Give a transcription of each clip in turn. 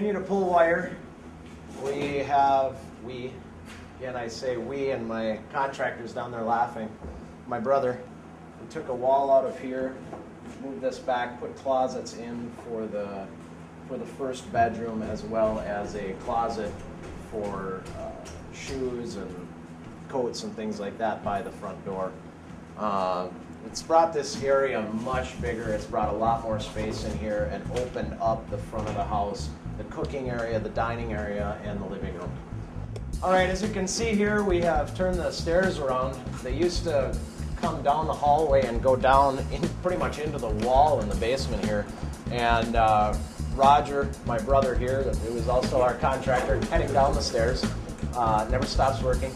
continue to pull wire. Again I say we, and my contractor's down there laughing, my brother. We took a wall out of here, moved this back, put closets in for the first bedroom, as well as a closet for shoes and coats and things like that by the front door. It's brought this area much bigger. It's brought a lot more space in here and opened up the front of the house, the cooking area, the dining area, and the living room. All right, as you can see here, we have turned the stairs around. They used to come down the hallway and go down pretty much into the wall in the basement here. And Roger, my brother here, who is also our contractor, heading down the stairs, never stops working.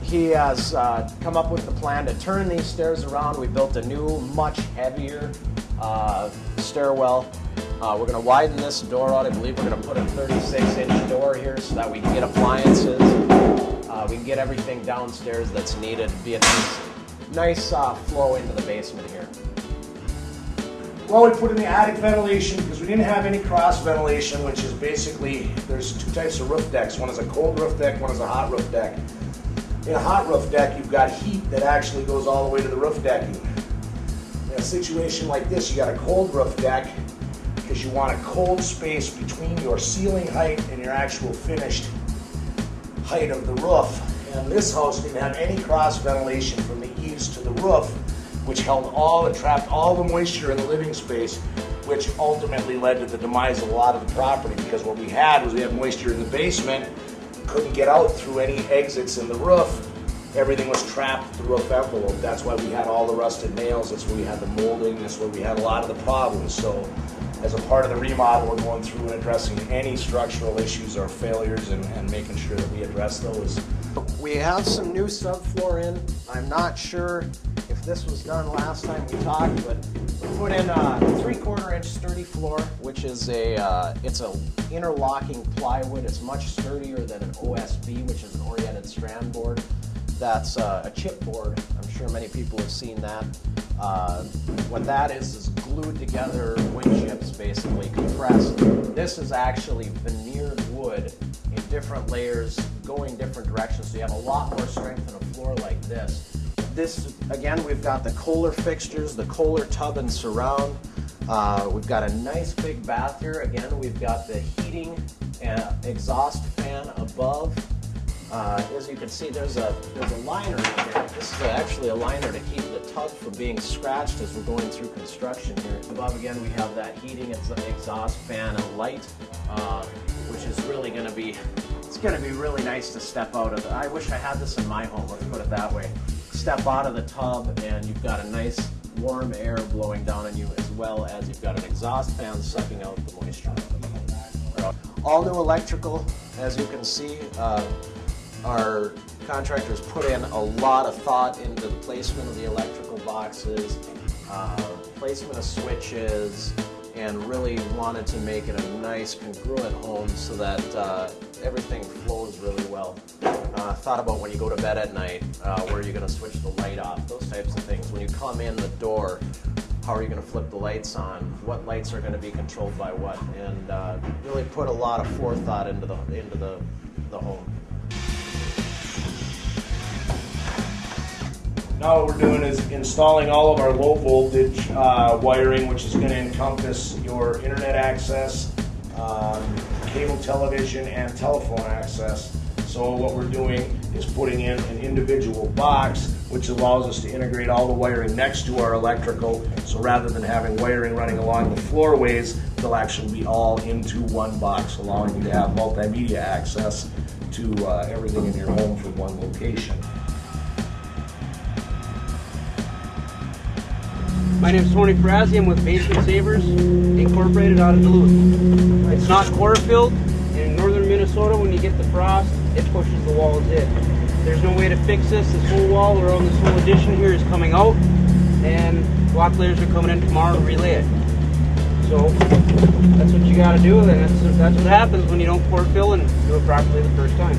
He has come up with the plan to turn these stairs around. We built a new, much heavier stairwell. We're going to widen this door out. I believe we're going to put a 36-inch door here so that we can get appliances. We can get everything downstairs that's needed. Be a nice flow into the basement here. Well, we put in the attic ventilation because we didn't have any cross ventilation, which is basically, there's two types of roof decks. One is a cold roof deck, one is a hot roof deck. In a hot roof deck, you've got heat that actually goes all the way to the roof decking. In a situation like this, you got a cold roof deck because you want a cold space between your ceiling height and your actual finished height of the roof. And this house didn't have any cross ventilation from the eaves to the roof, which trapped all the moisture in the living space, which ultimately led to the demise of a lot of the property, because what we had moisture in the basement, couldn't get out through any exits in the roof. Everything was trapped at the roof envelope. That's why we had all the rusted nails. That's where we had the molding. That's where we had a lot of the problems. So as a part of the remodel, we're going through and addressing any structural issues or failures and making sure that we address those. We have some new subfloor in. I'm not sure if this was done last time we talked, but we put in a 3/4 inch sturdy floor, which is it's a interlocking plywood. It's much sturdier than an OSB, which is an oriented strand board. That's a chipboard. I'm sure many people have seen that. What that is glued together wood chips, basically compressed. This is actually veneered wood in different layers, going different directions, so you have a lot more strength in a floor like this. This, again, we've got the Kohler fixtures, the Kohler tub and surround. We've got a nice big bath here. Again, we've got the heating and exhaust fan above. As you can see, there's a liner in here. This is actually a liner to keep the tub from being scratched as we're going through construction here. Above, again, we have that heating exhaust fan and light, which is really going to be, it's going to be really nice to step out of. I wish I had this in my home, let's put it that way. Step out of the tub and you've got a nice warm air blowing down on you, as well as you've got an exhaust fan sucking out the moisture. All new electrical, as you can see. Our contractors put in a lot of thought into the placement of the electrical boxes, placement of switches, and really wanted to make it a nice congruent home so that everything flows really well. Thought about when you go to bed at night, where are you going to switch the light off, those types of things. When you come in the door, how are you going to flip the lights on? What lights are going to be controlled by what? And really put a lot of forethought into the home. Now what we're doing is installing all of our low voltage wiring, which is going to encompass your internet access, cable television, and telephone access. So what we're doing is putting in an individual box, which allows us to integrate all the wiring next to our electrical. So rather than having wiring running along the floorways, they'll actually be all into one box, allowing you to have multimedia access to everything in your home from one location. My name is Tony Frazzi. I'm with Basement Savers, Incorporated out of Duluth. It's not core filled. In northern Minnesota, when you get the frost, it pushes the walls in. There's no way to fix this. This whole wall around this whole addition here is coming out, and block layers are coming in tomorrow to relay it. So that's what you got to do, and that's what happens when you don't core fill and do it properly the first time.